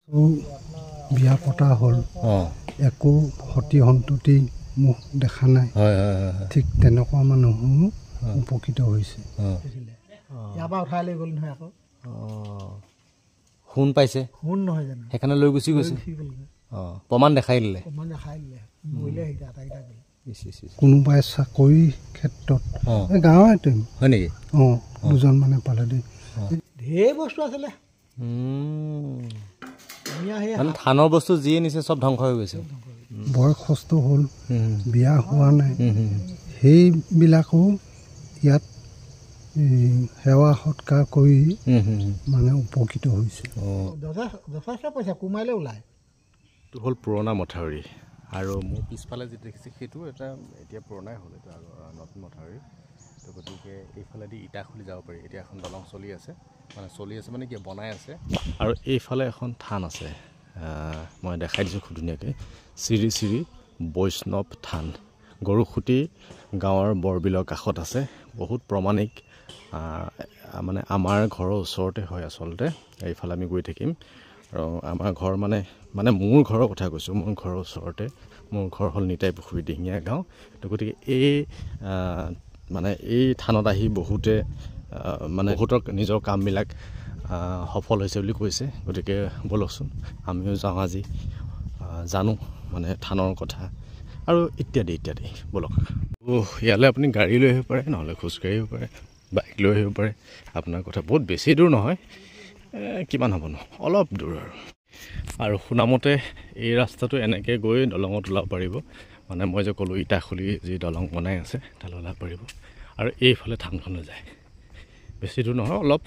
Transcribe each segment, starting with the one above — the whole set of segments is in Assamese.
বিয়া পতা হ'ল একো সতি সন্ততি মুখ দেখা নাই ঠিক তেনেকুৱা মানুহো উপকৃত হৈছে ইয়াৰ পৰা উঠাই লৈ গ'ল নহয় আকৌ শুন পাইছে শুন নহয় জানো সেইকাৰণে লৈ গুচি গৈছে প্ৰমাণ দেখাই দিলে কোনোবাই চাকৰি ক্ষেত্ৰত গাঁৱতে হয় নেকি দুজন মানে পালে দেই ঢেৰ বস্তু আছিলে ধানৰ বস্তু যিয়ে নিছে চব ধ্বংস হৈ গৈছে বয়সস্থ হ'ল বিয়া হোৱা নাই সেইবিলাকো ইয়াত সেৱা সৎকাৰ কৰি মানে উপকৃত হৈছে যথেষ্ট পইচা কোমাইলে ওলায় এইটো হ'ল পুৰণা মথাউৰি আৰু মোৰ পিছফালে যিটো দেখিছে সেইটো এটা এতিয়া পুৰণাই হ'ল এইটো নতুন মথাউৰি তো গতিকে এইফালেদি ইটা খুলি যাব পাৰি এতিয়া এখন দলং চলি আছে মানে কি বনাই আছে আৰু এইফালে এখন থান আছে মই দেখাই দিছোঁ খুব ধুনীয়াকৈ শ্ৰী শ্ৰী বৈষ্ণৱ থান গৰুখুটি গাঁৱৰ বৰবিলৰ কাষত আছে বহুত প্ৰমাণিক মানে আমাৰ ঘৰৰ ওচৰতে হয় আচলতে এইফালে আমি গৈ থাকিম আৰু আমাৰ ঘৰ মানে মোৰ ঘৰৰ কথা কৈছোঁ মোৰ ঘৰৰ ওচৰতে মোৰ ঘৰ হ'ল নিতাই পুখুৰী দিহিঙীয়া গাঁও তো গতিকে এই থানত আহি বহুতে বহুতক নিজৰ কামবিলাক সফল হৈছে বুলি কৈছে গতিকে বলকচোন আমিও যাওঁ আজি জানো মানে থানৰ কথা আৰু ইত্যাদি ইত্যাদি বলক ইয়ালৈ আপুনি গাড়ী লৈ আহিব পাৰে নহ'লে খোজকাঢ়ি আহিব পাৰে বাইক লৈ আহিব পাৰে আপোনাৰ কথা বহুত বেছি দূৰ নহয় কিমান হ'বনো অলপ দূৰ আৰু শুনামতে এই ৰাস্তাটো এনেকৈ গৈ দলঙত ওলাব পাৰিব মানে মই যে ক'লোঁ ইটা খুলি যি দলং বনাই আছে তালৈ ওলাব পাৰিব আৰু এইফালে থানখনলৈ যায় বেছি দূৰ নহয় অলপ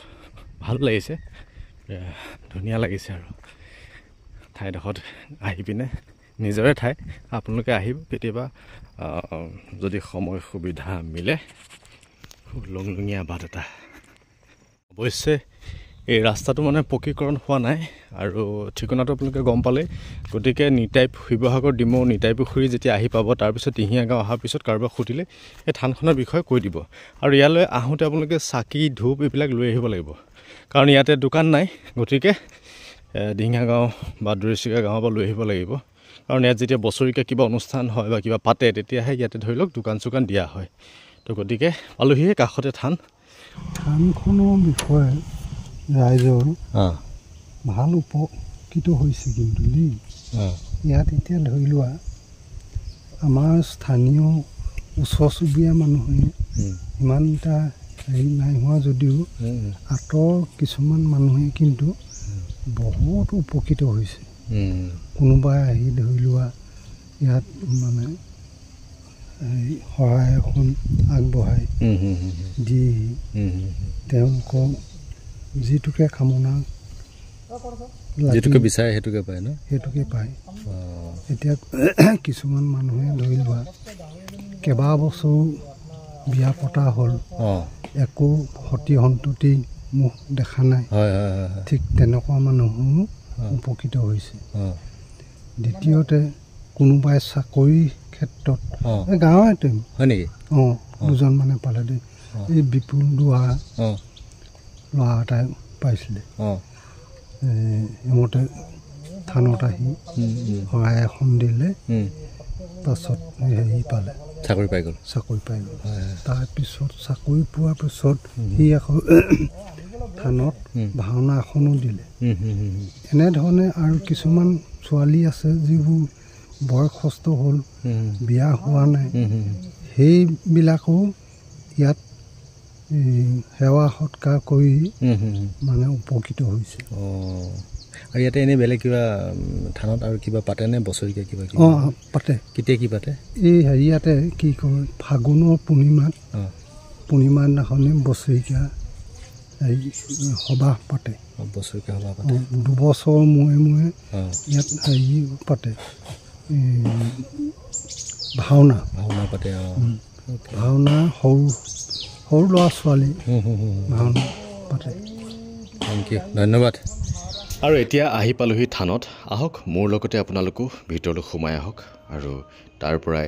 ভাল লাগিছে ধুনীয়া লাগিছে আৰু ঠাইডোখৰত আহি পিনে নিজৰে ঠাই আপোনালোকে আহিব কেতিয়াবা যদি সময় সুবিধা মিলে লংলঙীয়া বাট এটা অৱশ্যে এই ৰাস্তাটো মানে পকীকৰণ হোৱা নাই আৰু ঠিকনাটো আপোনালোকে গম পালে গতিকে শিৱসাগৰ ডিমৌ নিতাই পুখুৰী যেতিয়া আহি পাব তাৰপিছত দিহিঙীয়া গাঁও অহাৰ পিছত কাৰোবাক সুধিলে এই থানখনৰ বিষয়ে কৈ দিব আৰু ইয়ালৈ আহোঁতে আপোনালোকে চাকি ধূপ এইবিলাক লৈ আহিব লাগিব কাৰণ ইয়াতে দোকান নাই গতিকে দিহিঙীয়া গাঁও বা দৰিচিকা গাঁৱৰ পৰা লৈ আহিব লাগিব কাৰণ ইয়াত যেতিয়া বছৰেকীয়া কিবা অনুষ্ঠান হয় বা কিবা পাতে তেতিয়াহে ইয়াতে ধৰি লওক দোকান চোকান দিয়া হয় তো গতিকে পালোহিয়ে কাষতে থানখনৰ বিষয়ে ৰাইজৰ ভাল উপকৃত হৈছে কিন্তু দেই ইয়াত এতিয়া ধৰি লোৱা আমাৰ স্থানীয় ওচৰ চুবুৰীয়া মানুহে ইমান এটা হেৰি নাই হোৱা যদিও আঁতৰ কিছুমান মানুহে কিন্তু বহুত উপকৃত হৈছে কোনোবাই আহি ধৰি লোৱা ইয়াত মানে সহায় এখন আগবঢ়াই দি তেওঁলোকক যিটোকে কামনা যিটোকে বিচাৰে সেইটোকে পায় ন সেইটোকে পায় এতিয়া কিছুমান মানুহে ধৰি লোৱা কেইবা বছৰো বিয়া পতা হ'ল একো সতি সন্ততি মুখ দেখা নাই ঠিক তেনেকুৱা মানুহো উপকৃত হৈছে দ্বিতীয়তে কোনোবাই চাকৰি ক্ষেত্ৰত গাঁৱতে হয় নেকি দুজন মানে পালে দেই এই বিপুল দুৱা ল'ৰা এটাই পাইছিলে এমতে থানত আহি সহায় এখন দিলে পাছত হেৰি পালে চাকৰি পাই গ'ল তাৰপিছত চাকৰি পোৱাৰ পিছত সি আকৌ থানত ভাওনা এখনো দিলে এনেধৰণে আৰু কিছুমান ছোৱালী আছে যিবোৰ বয়সস্থ হ'ল বিয়া হোৱা নাই সেইবিলাকো ইয়াত সেৱা সৎকাৰ কৰি মানে উপকৃত হৈছে আৰু ইয়াতে এনেই বেলেগ কিবা থানত আৰু কিবা পাতেনে বছৰেকীয়া কিবা পাতে কেতিয়া কি পাতে এই হেৰিয়াতে কি কয় ফাগুনৰ পূৰ্ণিমাত দিনাখনি বছৰেকীয়া সবাহ পাতে বছৰেকীয়া সবাহ পাতে দুবছৰ মূৰে ইয়াত হেৰি পাতে ভাওনা পাতে ভাওনা সৰু ল'ৰা ছোৱালী ভাওনা পাতে থেংক ইউ ধন্যবাদ আৰু এতিয়া আহি পালোহি থানত আহক মোৰ লগতে আপোনালোকো ভিতৰলৈ সোমাই আহক আৰু তাৰ পৰাই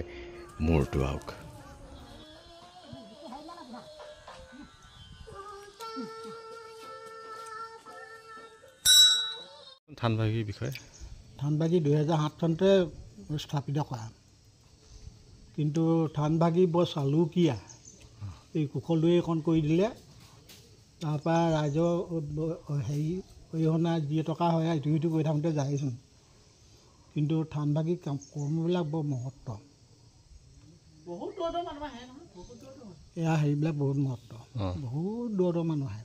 মূৰটো আহক থানবাগীৰ বিষয়ে থানবাগী 2007 চনতে স্থাপিত কৰা কিন্তু থানবাগী বৰ চালুকীয়া এই কুশলদৈ এখন কৰি দিলে তাৰপৰা ৰাইজৰ হেৰি অৰিহণা যি টকা হয় ইটো সিটো কৰি থাকোঁতে যায়চোন কিন্তু থানবাগী কৰ্মবিলাক বৰ মহত্ব এয়া হেৰিবিলাক বহুত মহত্ব বহুত দূৰৰ মানুহ আহে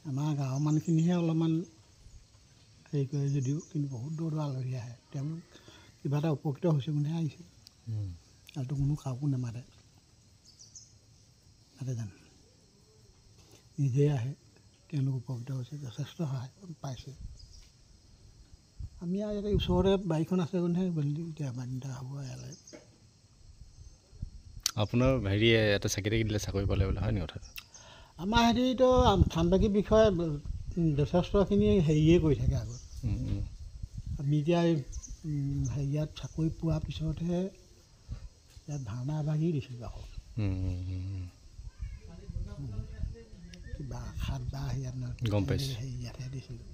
আমাৰ গাঁৱৰ মানুহখিনিহে অলপমান হেৰি কৰে যদিও কিন্তু বহুত দূৰৰ আলহী আহে তেওঁলোক কিবা এটা উপকৃত হৈছে বুলিহে আহিছে আৰু কোনো কাকো নামাতে তাতে জানো নিজেই আহে তেওঁলোক উপকৃত হৈছে যথেষ্ট সহায় পাইছে আমি আৰু ইয়াতে ওচৰতে বাৰীখন আছে বুলিহে গ'লে এতিয়া বান্ধিতা হ'ব ইয়ালৈ আপোনাৰ হেৰিয়ে এটা চাকৰি দিলে চাকৰি পালে বোলে হয় নি কথাটো আমাৰ হেৰিতো থানবাগীৰ বিষয়ে যথেষ্টখিনি হেৰিয়ে কৰি থাকে আগত আমি এতিয়া হেৰিয়াত চাকৰি পোৱাৰ পিছতহে ইয়াত ভাওনা ভাগি দিছিলোঁ আকৌ কিবা সাত বা হেৰিয়াত গম পাইছোঁ হেৰিয়াতহে দিছিলোঁ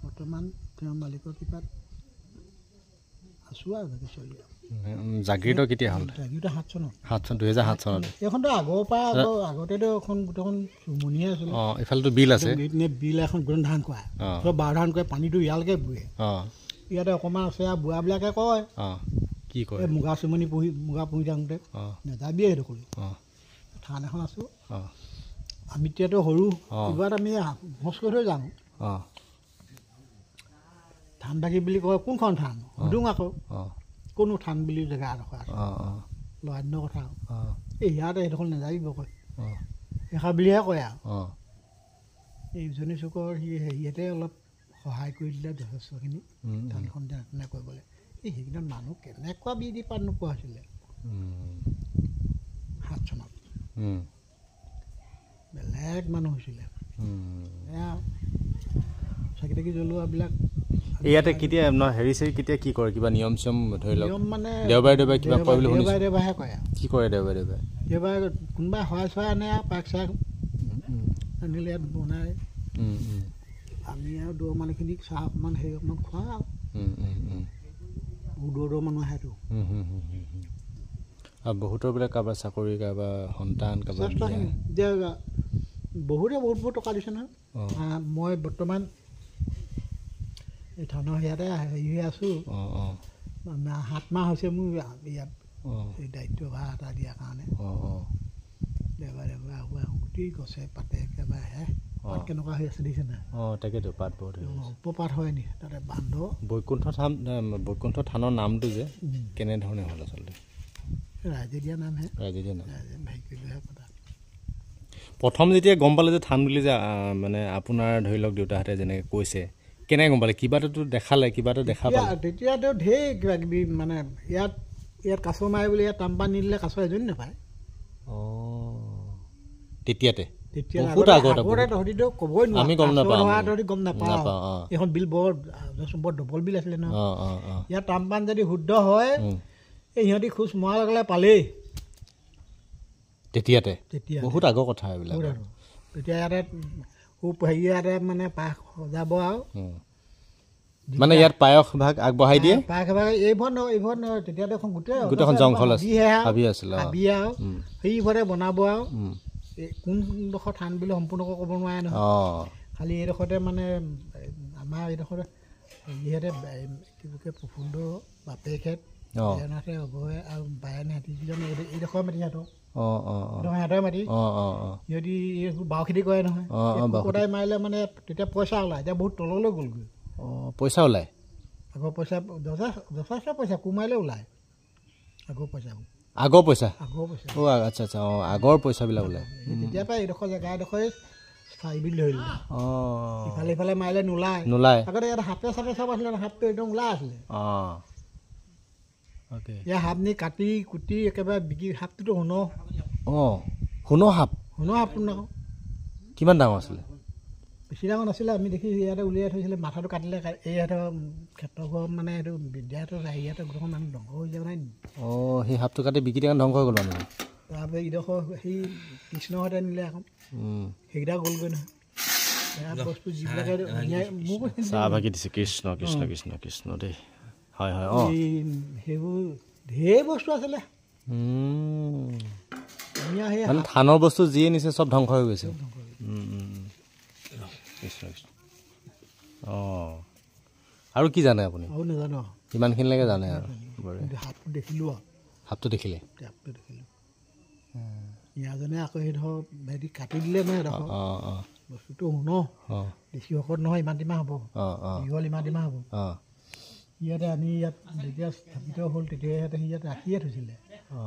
বৰ্তমান তেওঁৰ মালিকৰ কৃপাত আছোঁ আৰু ভাগে চলি জাগিৰটো কেতিয়া হ'ল জাগিৰটো 7 চনত 2007 চনত এইখনতো আগৰ পৰা আগতেতো এখন গোটেইখন চুমনিয়ে আছিলে এইফালেতো বিল আছে বিল এখন গোটেই ধান খুৱায় চব বাৰ ধান কৰে পানীটো ইয়ালৈকে বুৱে ইয়াতে অকণমান আছে আৰু বুঢ়াবিলাকে কয় কি কয় মুগা চুমনি মুগা পুহি থাকোঁতে নেযাবিয়ে সেইটো কৰি থান এখন আছোঁ আমি এতিয়াতো সৰু কিবা এটা আমি হোচ কৰি থৈ যাওঁ থানবাগী বুলি কয় কোনখন থান সুধোঁ আকৌ কোনো থান বুলি জেগা এডোখৰ আছে লৰাদিনৰ কথা এই ইয়াতে সেইডোখৰ নেযাবিব কয় সেইষাৰ বুলিহে কয় আৰু এই উজনি চুকৰ সি হেৰিয়াতে অলপ সহায় কৰি দিলে যথেষ্টখিনি থানখন তেনে কৰিবলৈ এই সেইকেইটা মানুহ কেনেকুৱা বিধি পাত নোপোৱা হৈছিলে 7 চনত বেলেগ মানুহ হৈছিলে এয়া চাকি তাকি জ্বলোৱাবিলাক ইয়াতে কেতিয়া হেৰি চেৰি কেতিয়া কি কৰে কিবা নিয়ম চিয়ম ধৰি লওক মানে দেওবাৰে কিবা কৰে বুলি শুনিছোঁ দেওবাৰে কৰে কি কৰে দেওবাৰে কোনোবাই সহায় চহায় আনে আৰু পাক চাক আনিলে ইয়াত বনায় আমি আৰু দূৰৰ মানুহখিনিক চাহ অকণমান হেৰি অকণমান খুৱাওঁ আৰু বহুত দূৰৰ মানুহ আহেতো আৰু বহুতৰ বোলে কাৰোবাৰ চাকৰি কাৰোবাৰ সন্তান কাৰোবাৰ এতিয়া বহুতে বহুত টকা দিছে নহয় মই বৰ্তমান এই থানৰ ইয়াতে হেৰি হৈ আছোঁ 7 মাহ হৈছে মোৰ ইয়াত এই দায়িত্বভাৰ এটা দিয়াৰ কাৰণে দেওবাৰে আগুৱাই গোটেই গছে পাতে একেবাৰে আহে পাত কেনেকুৱা হৈ আছে দেখিছে নাই তাকেতো পাত বহুত উপপাত হয় নি তাতে বান্ধ বৈকুণ্ঠ থানৰ নামটো যে কেনেধৰণে হ'ল আচলতে ৰাইজে দিয়া নামহে ৰাইজে দিয়া নাম হেৰি কৰিলেহে পতা প্ৰথম যেতিয়া গম পালে যে থান বুলি যে মানে আপোনাৰ ধৰি লওক দেউতাহঁতে যেনেকৈ কৈছে কেনেকৈ গম পালে কিবা এটাতো দেখালে কিবা এটা দেখা পালে তেতিয়াতো ঢেৰ কিবা কিবি মানে ইয়াত কাছ মাৰে বুলি ইয়াত তাম্পা নিদিলে কাছ এজনী নাপায় তেতিয়াতে ক'বই নোৱাৰি গম নাপাওঁ এইখন বিল বৰ ডবল বিল আছিলে নহয় ইয়াত তাম্পান যদি শুদ্ধ হয় এই সিহঁতি খোজ মৰাৰ লগে লগে পালেই তেতিয়া বহুত আগৰ কথা এইবিলাক তেতিয়া ইয়াতে হেৰি ইয়াতে মানে পায়স সজাব আৰু মানে ইয়াত পায়স ভাগ আগবঢ়াই দিয়ে পায়স ভাগ এইভৰ নহয় তেতিয়া দেখোন গোটেইখন জংঘল হাবি আছিলে হাবি আৰু সেইভৰে বনাব আৰু কোনডোখৰ থান বুলি সম্পূৰ্ণকৈ ক'ব নোৱাৰে নহয় খালি এইডোখৰতে মানে আমাৰ এইডোখৰতে যিহেতু প্ৰফুল্ল বাপেকহেঁত জনাতে অভয় আৰু বায়নে সিহঁতিকেইজন এইডোখৰ মাটি সিহঁতক সিহঁতৰ মাটি সিহঁতি বাও খেতি কৰে নহয় কটাই মাৰিলে মানে তেতিয়া পইচা ওলায় এতিয়া বহুত তললৈ গ'লগৈ পইচা ওলায় আগৰ পইচা যথেষ্ট পইচা কোমাৰিলে ওলায় আগৰ পইচাবোৰ আচ্ছা আচ্ছা আগৰ পইচাবিলাক ওলায় তেতিয়াৰ পৰা এইডোখৰ জেগা এডোখৰে স্থায়ী বুলি ধৰিলে ইফালে ইফালে মাৰিলে নোলায় আগতে ইয়াত সাপে চাপে চব আছিলে সাপটো একদম ওলাই আছিলে ইয়াৰ সাপ নি কাটি কুটি একেবাৰে বিকি সাপটোতো সোণৰ সাপ নহয় কিমান ডাঙৰ আছিলে বেছি ডাঙৰ নাছিলে আমি দেখি ইয়াতে উলিয়াই থৈছিলে মাথাটো কাটিলে এইহঁতৰ ক্ষেত্ৰ ঘৰ মানে এইটো বিদ্যাহঁতৰ হেৰিহঁতৰ গোটেইখন মানুহ ধ্বংস হৈ যোৱা নাই নেকি সেই সাপটো কাটি বিকি দিয়া ধ্বংস হৈ গ'ল মানুহ তাৰপৰা ইডোখৰ সেই কৃষ্ণহঁতে নিলে আকৌ সেইকেইটা গ'লগৈ নহয় বস্তু যিবিলাকে মোক চাহ ভাগি দিছে কৃষ্ণ কৃষ্ণ কৃষ্ণ কৃষ্ণ দেই হয় হয় অঁ সেইবোৰ ঢেৰ বস্তু আছিলে মানে ধানৰ বস্তু যিয়ে নিছে চব ধ্বংস হৈ গৈছে কৃষ্ণ কৃষ্ণ অঁ আৰু কি জানে আপুনি আৰু নাজানো ইমানখিনিলৈকে জানে আৰু হাতটো দেখিলোঁ হাতটো দেখিলে ইয়াজনে আকৌ সেই ধৰ হেৰি কাটি দিলে নহয় এডোখৰ বস্তুটো শুন বেছি শকত নহয় ইমান দিমা হ'ব দীঘল ইমান দিমা হ'ব ইয়াতে আনি ইয়াত যেতিয়া স্থাপিত হ'ল তেতিয়া ইয়াতে সি ইয়াত ৰাখিয়ে থৈছিলে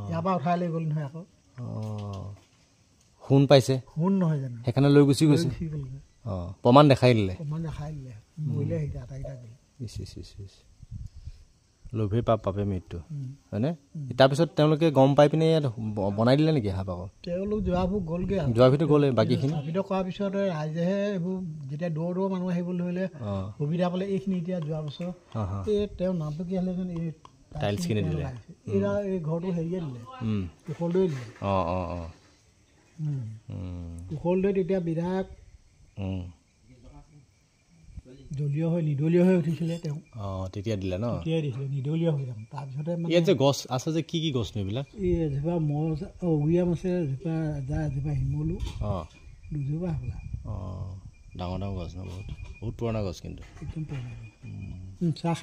ইয়াৰ পৰা উঠাই লৈ গ'ল নহয় আকৌ সোণ পাইছে সোণ নহয় জানো সেইকাৰণে লৈ গুচি গৈছে অঁ প্ৰমাণ দেখাই দিলে মৰিলে সেইটা আটাইকেইটা গ'ল লোভে পাপ পাপে মৃত্যু হয়নে তাৰপিছত তেওঁলোকে গম পাই পিনে ইয়াত বনাই দিলে নেকি হাপ আকৌ তেওঁলোক যোৱাবোৰ গ'লগৈ যোৱাৰ ভিতৰত গ'লে বাকীখিনি স্থাপিত কৰাৰ পিছতে ৰাইজেহে এইবোৰ যেতিয়া দূৰ মানুহ আহিব ধৰিলে সুবিধা পালে এইখিনি এতিয়া যোৱা বছৰ এই তেওঁৰ নামটো কি আছিলে যেন এই টাইলছখিনি দিলে এই ঘৰটো হেৰিয়ে দিলে কুশলদৈ দিলে কুশলদৈ তেতিয়া বিধায়ক দলীয় হৈ নিদলীয় হৈ উঠিছিলে তেওঁ তেতিয়া দিলে ন তেতিয়াই দিছিলে নিদলীয় হৈ যাম তাৰপিছতে ইয়াত যে গছ আছে যে কি গছ নো এইবিলাক এই এজোপা উৰিয়াম আছে এজোপা এজোপা শিমলু দুজোপা হ'বলা ডাঙৰ ডাঙৰ গছ ন বহুত বহুত পুৰণা গছ কিন্তু একদম পুৰণা চাহ